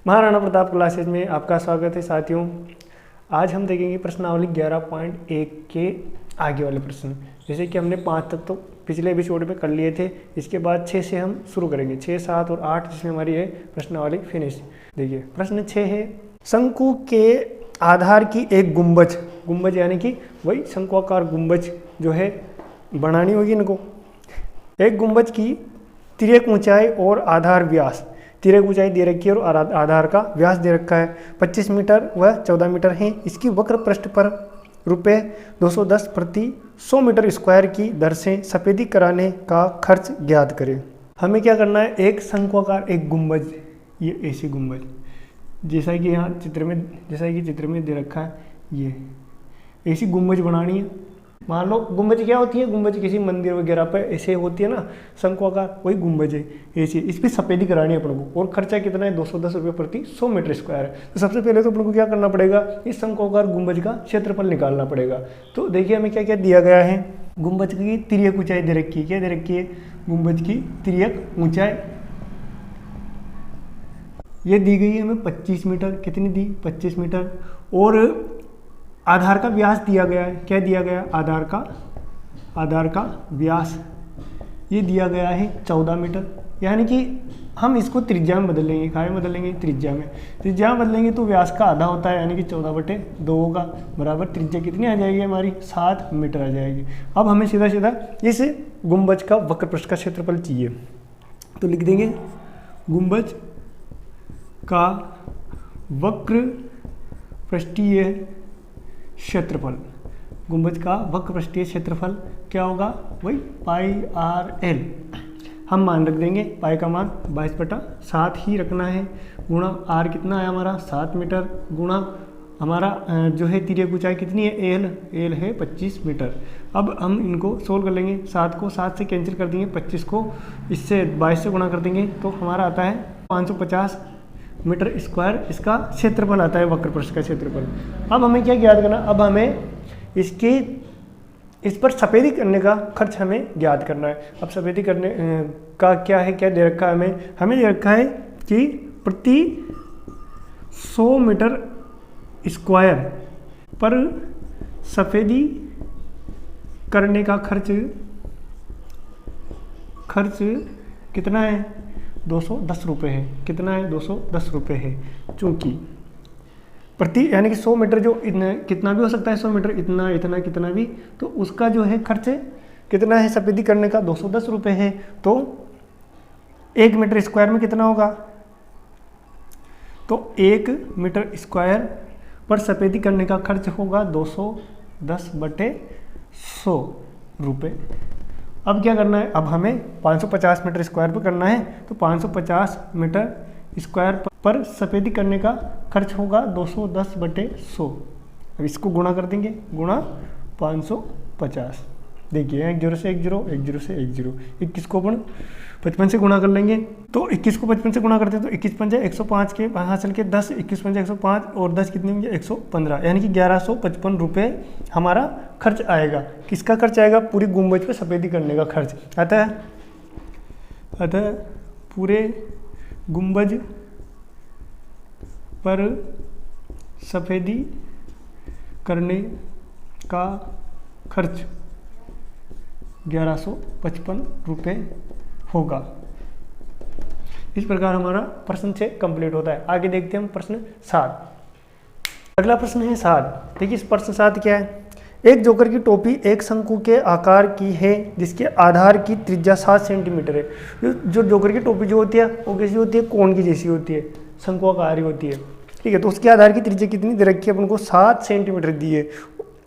Maharana Pratap classes में आपका स्वागत है साथियों। आज हम देखेंगे प्रश्नावली 11.1 के आगे वाले प्रश्न। जैसे कि हमने 5 तक तो पिछले एपिसोड में कर लिए थे, इसके बाद 6 से हम शुरू करेंगे। 6, 7 और 8 जिसमें हमारी है प्रश्नावली फिनिश। देखिए प्रश्न 6 है, शंकु के आधार की एक गुंबज यानी कि वही शंकुआकार गुंबज जो है बनानी होगी इनको। एक गुंबज की तिर्यक ऊंचाई और आधार व्यास, तिर्यक ऊंचाई दे रखी है और आधार का व्यास दे रखा है 25 मीटर व 14 मीटर है। इसकी वक्र पृष्ठ पर रुपये 210 प्रति 100 मीटर स्क्वायर की दर से सफेदी कराने का खर्च ज्ञात करें। हमें क्या करना है, एक शंकुआकार एक गुंबज, ये ऐसी गुंबज जैसा कि यहाँ चित्र में दे रखा है, ये ऐसी गुंबज बनानी है। मान लो गुंबज क्या होती है, गुंबज किसी मंदिर वगैरह पर ऐसे होती है ना शंकुआकार, वही गुंबज है ऐसी। इस पर सफेदी करानी है अपन को और खर्चा कितना है 210 रुपये प्रति 100 मीटर स्क्वायर है। तो सबसे पहले तो अपन को क्या करना पड़ेगा, इस शंकुआकार गुंबज का क्षेत्रफल निकालना पड़ेगा। तो देखिए हमें क्या क्या दिया गया है, गुंबज की तिर्यक ऊंचाई दे रखी है। क्या दे रखी है, गुंबज की तिर्यक ऊंचाई ये दी गई है हमें 25 मीटर। कितनी दी, 25 मीटर। और आधार का व्यास दिया गया है। क्या दिया गया, आधार का व्यास ये दिया गया है 14 मीटर। यानी कि हम इसको त्रिज्या में बदल लेंगे। कहाँ में बदल लेंगे, त्रिज्या में बदलेंगे तो व्यास का आधा होता है, यानी कि 14/2 होगा बराबर त्रिज्या कितनी आ जाएगी हमारी, 7 मीटर आ जाएगी। अब हमें सीधा सीधा इस गुंबज का वक्र पृष्ठ का क्षेत्रफल चाहिए, तो लिख देंगे गुंबज का वक्र पृष्ठीय क्षेत्रफल। गुंबज का वक्र पृष्ठीय क्षेत्रफल क्या होगा, वही πr/l हम मान रख देंगे। पाई का मान 22/7 ही रखना है, गुणा r कितना है हमारा 7 मीटर, गुणा हमारा जो है तिर्यक ऊंचाई कितनी है, l है 25 मीटर। अब हम इनको सोल्व कर लेंगे। 7 को 7 से कैंसिल कर देंगे, 25 को इससे 22 से गुणा कर देंगे तो हमारा आता है 550 मीटर स्क्वायर इसका क्षेत्रफल आता है, वक्र पृष्ठ का क्षेत्रफल। अब हमें क्या ज्ञात करना, अब हमें इस पर सफेदी करने का खर्च हमें ज्ञात करना है। अब सफेदी करने का क्या है, क्या दे रखा है हमें दे रखा है कि प्रति 100 मीटर स्क्वायर पर सफेदी करने का खर्च कितना है, 210 रुपये है। कितना है, 210 रुपये है। चूँकि प्रति यानी कि 100 मीटर जो कितना भी हो सकता है, 100 मीटर इतना कितना भी, तो उसका जो है खर्च कितना है सफेदी करने का, 210 रुपये है। तो 1 मीटर स्क्वायर में कितना होगा, तो 1 मीटर स्क्वायर पर सफेदी करने का खर्च होगा 210/100 रुपये। अब क्या करना है, अब हमें 550 मीटर स्क्वायर पर करना है, तो 550 मीटर स्क्वायर पर सफेदी करने का खर्च होगा 210/100। अब इसको गुणा कर देंगे, गुणा 550। देखिए 1 0 से 1 0, 1 0 से 1 0, 21 को अपन 55 से गुणा कर लेंगे। तो 21 को 55 से गुणा करते हैं तो 21 पंजा 105 के वहाँ चल के 10, 21 पंजा 105 और 10 कितने होंगे 115, यानी कि 1155 रुपये हमारा खर्च आएगा। किसका खर्च आएगा, पूरी गुंबज पे सफेदी करने का खर्च। अतः पूरे गुंबज पर सफेदी करने का खर्च 1155 रुपये होगा। इस प्रकार हमारा प्रश्न 6 कंप्लीट होता है। आगे देखते हैं हम प्रश्न 7। अगला प्रश्न है 7। देखिए इस प्रश्न 7 क्या है, एक जोकर की टोपी एक शंकु के आकार की है जिसके आधार की त्रिज्या 7 सेंटीमीटर है। जो जोकर की टोपी जो होती है वो कैसी होती है, कोन की जैसी होती है, शंकुआकार होती है। ठीक है, तो उसके आधार की त्रिज्या कितनी दे रखी है अपन को, 7 सेंटीमीटर दी है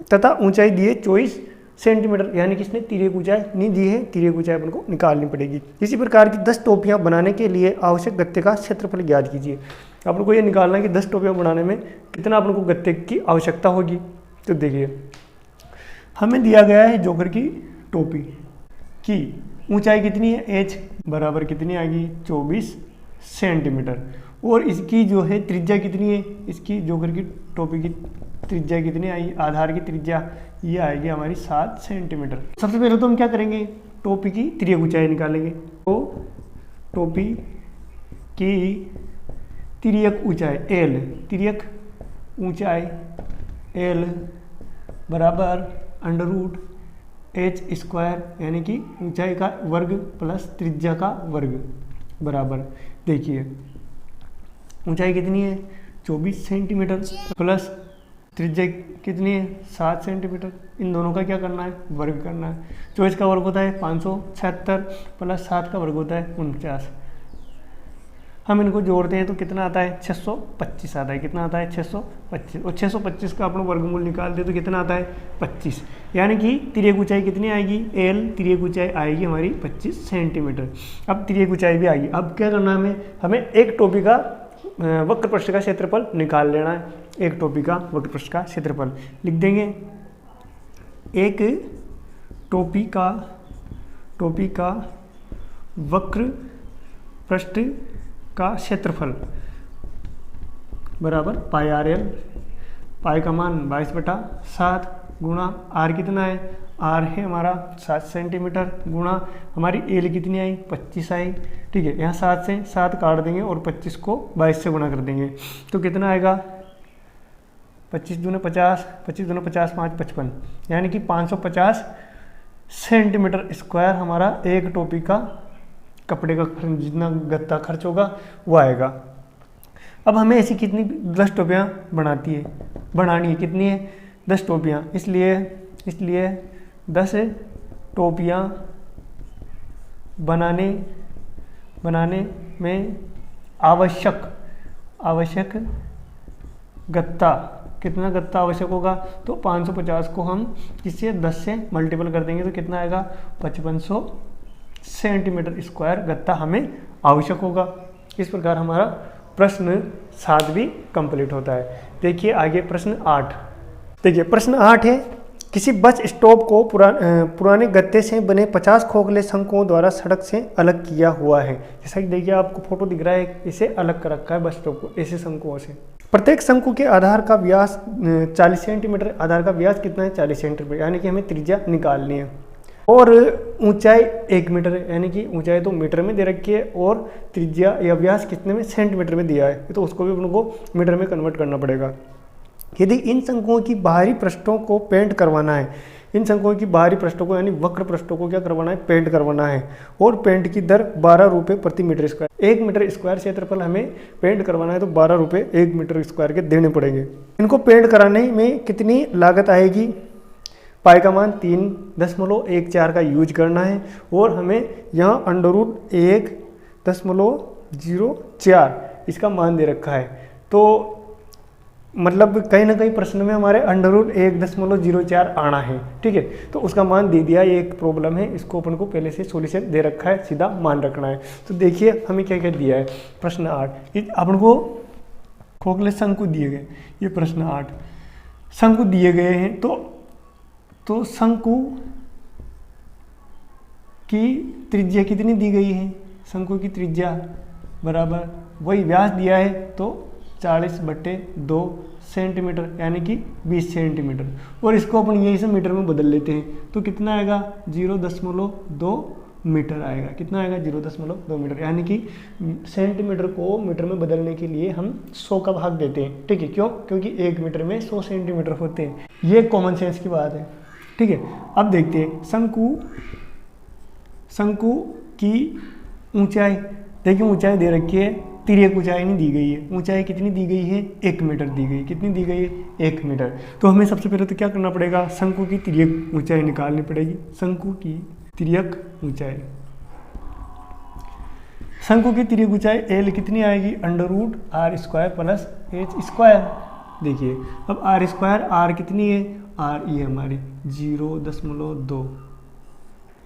तथा ऊंचाई दी है 24 सेंटीमीटर। यानी कि इसने तिर्यक ऊंचाई नहीं दी है, तिर्यक ऊंचाई अपन को निकालनी पड़ेगी। इसी प्रकार की 10 टोपियां बनाने के लिए आवश्यक गत्ते का क्षेत्रफल ज्ञात कीजिए। अपन को ये निकालना है कि 10 टोपियां बनाने में कितना अपन को गत्ते की आवश्यकता होगी। तो देखिए हमें दिया गया है जोकर की टोपी की ऊंचाई कितनी है, h बराबर कितनी आएगी 24 सेंटीमीटर, और इसकी जो है त्रिज्या कितनी है, इसकी जोकर की टोपी की त्रिज्या कितनी आई, आधार की त्रिज्या ये आएगी हमारी 7 सेंटीमीटर। सबसे पहले तो हम क्या करेंगे, टोपी की तिर्यक ऊंचाई निकालेंगे। तो टोपी की तिर्यक ऊंचाई एल, तिर्यक ऊंचाई एल बराबर अंडर रूट एच स्क्वायर यानी कि ऊंचाई का वर्ग प्लस त्रिज्या का वर्ग बराबर, देखिए ऊंचाई कितनी है 24 सेंटीमीटर प्लस त्रिज्या कितनी है 7 सेंटीमीटर। इन दोनों का क्या करना है, वर्ग करना है। 24 का वर्ग होता है 576 प्लस 7 का वर्ग होता है 49। हम इनको जोड़ते हैं तो कितना आता है 625 आता है। कितना आता है 625, और 625 का अपना वर्गमूल निकालते हैं तो कितना आता है 25। यानी कि तिर्यक ऊंचाई कितनी आएगी, एल तिर्यक ऊंचाई आएगी हमारी 25 सेंटीमीटर। अब तिर्यक ऊंचाई भी आएगी। अब क्या करना है हमें एक टोपी का वक्र पृष्ठ का क्षेत्रफल निकाल लेना है। एक टोपी का वक्र पृष्ठ का क्षेत्रफल लिख देंगे, एक टोपी का वक्र पृष्ठ का क्षेत्रफल बराबर पाई आर एल। पाई का मान 22/7 गुणा आर कितना है, आर है हमारा 7 सेंटीमीटर गुणा हमारी एल कितनी आई 25 आई। ठीक है, यहाँ 7 से 7 काट देंगे और 25 को 22 से गुणा कर देंगे तो कितना आएगा 25 दूने 50, 25 दूने 50, 5 55, यानी कि 550 सेंटीमीटर स्क्वायर हमारा एक टोपी का कपड़े का जितना गत्ता खर्च होगा वो आएगा। अब हमें ऐसी कितनी 10 टोपियाँ बनानी है, कितनी है 10 टोपियाँ, इसलिए 10 टोपियाँ बनाने में आवश्यक गत्ता, कितना गत्ता आवश्यक होगा तो 550 को हम किससे 10 से मल्टीपल कर देंगे तो कितना आएगा 5500 सेंटीमीटर स्क्वायर गत्ता हमें आवश्यक होगा। इस प्रकार हमारा प्रश्न 7 भी कंप्लीट होता है। देखिए आगे प्रश्न 8। देखिए प्रश्न 8 है, किसी बस स्टॉप को पुराने गत्ते से बने 50 खोखले शंकुओं द्वारा सड़क से अलग किया हुआ है। जैसा कि देखिए आपको फोटो दिख रहा है, इसे अलग कर रखा है बस स्टॉप को ऐसे शंकुओं से। प्रत्येक शंकु के आधार का व्यास 40 सेंटीमीटर, आधार का व्यास कितना है 40 सेंटीमीटर, यानी कि हमें त्रिज्या निकालनी है। और ऊंचाई 1 मीटर है, यानी कि ऊंचाई तो मीटर में दे रखी है और त्रिज्या या व्यास कितने में सेंटीमीटर में दिया है, तो उसको भी अपन को मीटर में कन्वर्ट करना पड़ेगा। यदि इन शंकुओं की बाहरी पृष्ठों को पेंट करवाना है, इन शंकुओं की बाहरी पृष्ठों को यानी वक्र पृष्ठों को क्या करवाना है, पेंट करवाना है, और पेंट की दर 12 रुपये प्रति मीटर स्क्वायर। 1 मीटर स्क्वायर क्षेत्रफल हमें पेंट करवाना है तो 12 रुपये 1 मीटर स्क्वायर के देने पड़ेंगे। इनको पेंट कराने में कितनी लागत आएगी, पाई का मान 3.14 का यूज करना है और हमें यहाँ अंडर रूट 1.04 इसका मान दे रखा है। तो मतलब कहीं ना कहीं प्रश्न में हमारे अंडर रूट 1.04 आना है। ठीक है, तो उसका मान दे दिया, ये एक प्रॉब्लम है, इसको अपन को पहले से सॉल्यूशन दे रखा है, सीधा मान रखना है। तो देखिए हमें क्या क्या दिया है प्रश्न 8, अपन को खोखले शंकु दिए गए, ये प्रश्न 8 शंकु दिए गए हैं। तो शंकु की त्रिज्या कितनी दी गई है, शंकु की त्रिज्या बराबर वही व्यास दिया है तो 40/2 सेंटीमीटर यानी कि 20 सेंटीमीटर, और इसको अपन यही से मीटर में बदल लेते हैं तो कितना आएगा 0.2 मीटर आएगा। कितना आएगा 0.2 मीटर, यानी कि सेंटीमीटर को मीटर में बदलने के लिए हम 100 का भाग देते हैं। ठीक है, क्यों, क्योंकि 1 मीटर में 100 सेंटीमीटर होते हैं। ये कॉमन सेंस की बात है। ठीक है, अब देखते हैं शंकु की ऊंचाई। देखिए ऊंचाई दे रखी है, तिर्यक ऊंचाई नहीं दी गई है। ऊंचाई कितनी दी गई है 1 मीटर दी गई। कितनी दी गई है 1 मीटर। तो हमें सबसे पहले तो क्या करना पड़ेगा, शंकु की तिर्यक ऊंचाई निकालनी पड़ेगी। शंकु की तिर्यक ऊंचाई, शंकु की तिर्यक ऊंचाई एल कितनी आएगी under root R square plus H square. देखिए अब आर स्क्वायर, आर कितनी है, आर ये हमारी 0.2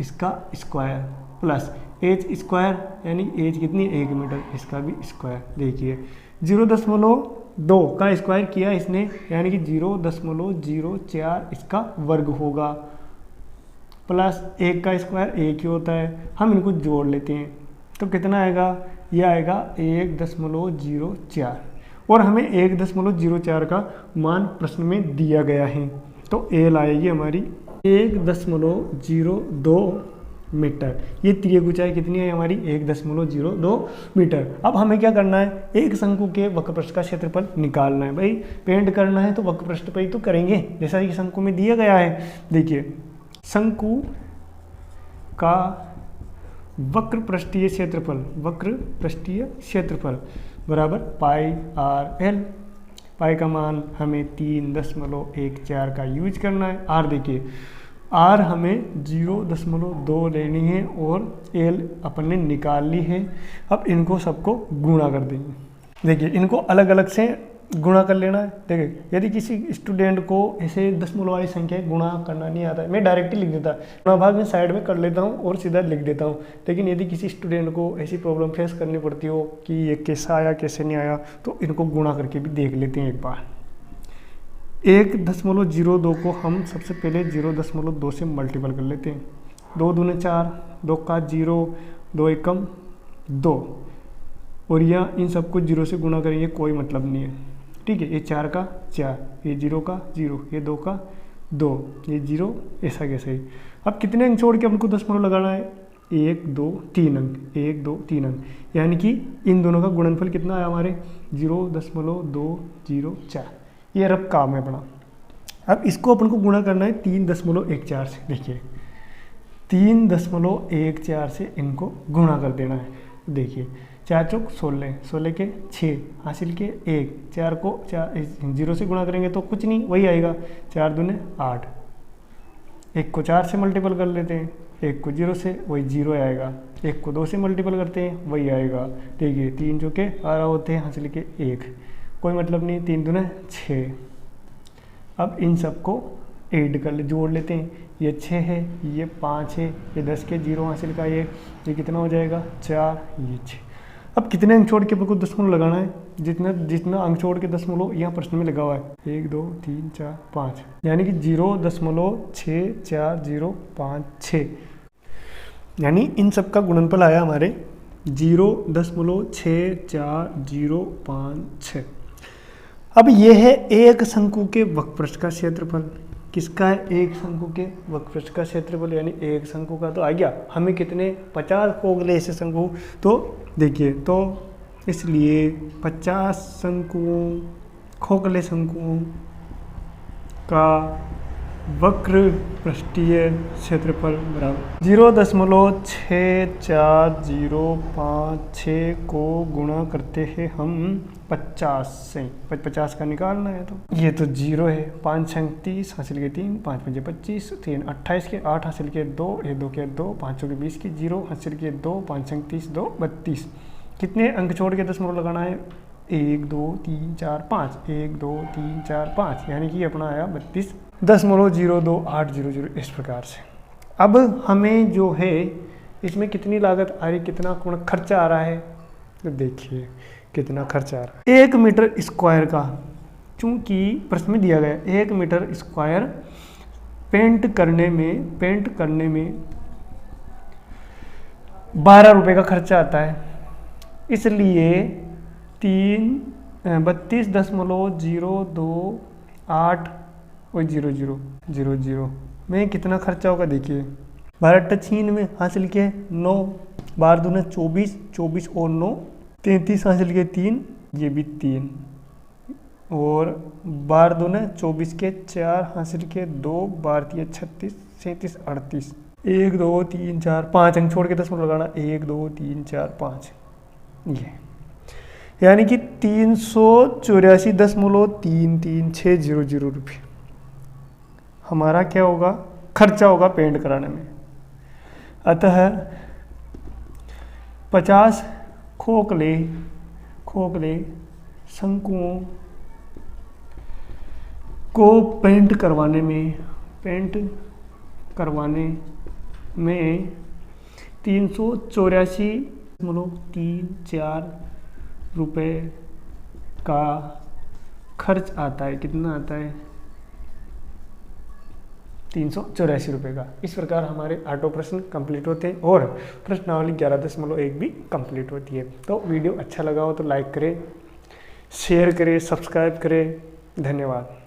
इसका स्क्वायर प्लस एच स्क्वायर यानी एच कितनी 1 मीटर, इसका भी स्क्वायर। देखिए 0.2 का स्क्वायर किया इसने यानी कि 0.04 इसका वर्ग होगा प्लस 1 का स्क्वायर 1 ही होता है। हम इनको जोड़ लेते हैं तो कितना आएगा, यह आएगा 1.04 और हमें 1.04 का मान प्रश्न में दिया गया है। तो एल आएगी हमारी 1.02 मीटर। ये त्रिज्या ऊंचाई कितनी है हमारी 1.02 मीटर। अब हमें क्या करना है, एक शंकु के वक्रपृष्ठ का क्षेत्रफल निकालना है। भाई पेंट करना है तो वक्रपृष्ठ पर ही तो करेंगे, जैसा कि शंकु में दिया गया है। देखिए शंकु का वक्रपृष्ठीय क्षेत्रफल बराबर पाई आर एल। पाई का मान हमें 3.14 का यूज करना है। आर देखिए, आर हमें 0.2 लेनी है और एल अपन ने निकाल ली है। अब इनको सबको गुणा कर देंगे। देखिए इनको अलग अलग से गुणा कर लेना है। देखिए यदि किसी स्टूडेंट को ऐसे दशमलव वाली संख्या गुणा करना नहीं आता है, मैं डायरेक्ट ही लिख देता, गुणा भाग में साइड में कर लेता हूँ और सीधा लिख देता हूँ। लेकिन यदि किसी स्टूडेंट को ऐसी प्रॉब्लम फेस करनी पड़ती हो कि ये कैसा आया कैसे नहीं आया, तो इनको गुणा करके भी देख लेते हैं एक बार। 1.02 को हम सबसे पहले 0.2 से मल्टीपल कर लेते हैं। 2 दूने 4, 2 का 0, 2 एकम 2, और यहाँ इन सबको 0 से गुणा करेंगे, कोई मतलब नहीं है। ठीक है, ये 4 का 4, ये 0 का 0, ये 2 का 2, ये 0, ऐसा कैसे ही। अब कितने अंक छोड़ के हमको दशमलव लगाना है, 1 2 3 अंक, 1 2 3 अंक, यानी कि इन दोनों का गुणनफल कितना है हमारे 0.204। ये रफ काम है अपना। अब इसको अपन को गुणा करना है 3.14 से। देखिए 3.14 से इनको गुणा कर देना है। देखिए 4 चौक 16, 16 के 6, हासिल के 1, 4 को 0 से गुणा करेंगे तो कुछ नहीं, वही आएगा। 4 दूने 8, 1 को 4 से मल्टीपल कर लेते हैं, 1 को 0 से, वही 0 आएगा। 1 को 2 से मल्टीपल करते हैं, वही आएगा। देखिए 3 जो के 12 होते हैं, हासिल के 1, कोई मतलब नहीं। 3 दूने 6। अब इन सबको ऐड कर ले, जोड़ लेते हैं। ये 6 है, ये 5 है, ये 10 के 0 हासिल का ये कितना हो जाएगा 4, ये 6। अब कितने अंक छोड़ के आपको दशमलव लगाना है, जितना अंक छोड़ के दशमलव यहाँ प्रश्न में लगा हुआ है 1 2 3 4 5, यानी कि 0.640556, यानी इन सब का गुणनफल आया हमारे 0.640556। अब ये है एक शंकु के वक्रपृष्ठ का क्षेत्रफल। किसका है, एक शंकु के वक्रपृष्ठ का क्षेत्रफल, यानी एक शंकु का तो आ गया। हमें कितने 50 खोखले ऐसे शंकु, तो देखिए तो इसलिए 50 शंकुओं, खोखले शंकुओं का वक्रपृष्ठीय क्षेत्रफल बराबर 0.640556 को गुणा करते हैं हम 50 से। 50 का निकालना है तो ये तो 0 है। 5 छंग 30, हासिल के 3, 5 पंजे 25, 3 28 के 8, हासिल के 2, ये 2 के 2, 5 के 20 के 0, हासिल के 2, 5 छंग 30, 2 32। कितने अंक छोड़ के दशमलव लगाना है, 1 2 3 4 5, 1 2 3 4 5, यानी कि अपना आया 32.02800 इस प्रकार से। अब हमें जो है इसमें कितनी लागत आ रही, कितना खर्चा आ रहा है, तो देखिए कितना खर्चा आ रहा है। 1 मीटर स्क्वायर का, चूंकि प्रश्न में दिया गया 1 मीटर स्क्वायर पेंट करने में 12 रुपये का खर्चा आता है, इसलिए 32.02800 में कितना खर्चा होगा। देखिए 12 छीन में हासिल के 9, 12 दूने 24, 24 और 9 33, हासिल के 3, ये भी 3, और 12 दूने 24 के 4, हासिल के 2, 12 36, 37 38, 1 2 3 4 5 अंक छोड़ के दशमलव लगाना, 1 2 3 4 5, ये यानी कि 384.33600 रुपये हमारा क्या होगा, खर्चा होगा पेंट कराने में। अतः 50 खोखले शंकुओं को पेंट करवाने में 384.34 रुपये का खर्च आता है। कितना आता है, 384 रुपये का। इस प्रकार हमारे 8 प्रश्न कंप्लीट होते हैं और प्रश्नावली 11.1 भी कंप्लीट होती है। तो वीडियो अच्छा लगा हो तो लाइक करें, शेयर करें, सब्सक्राइब करें। धन्यवाद।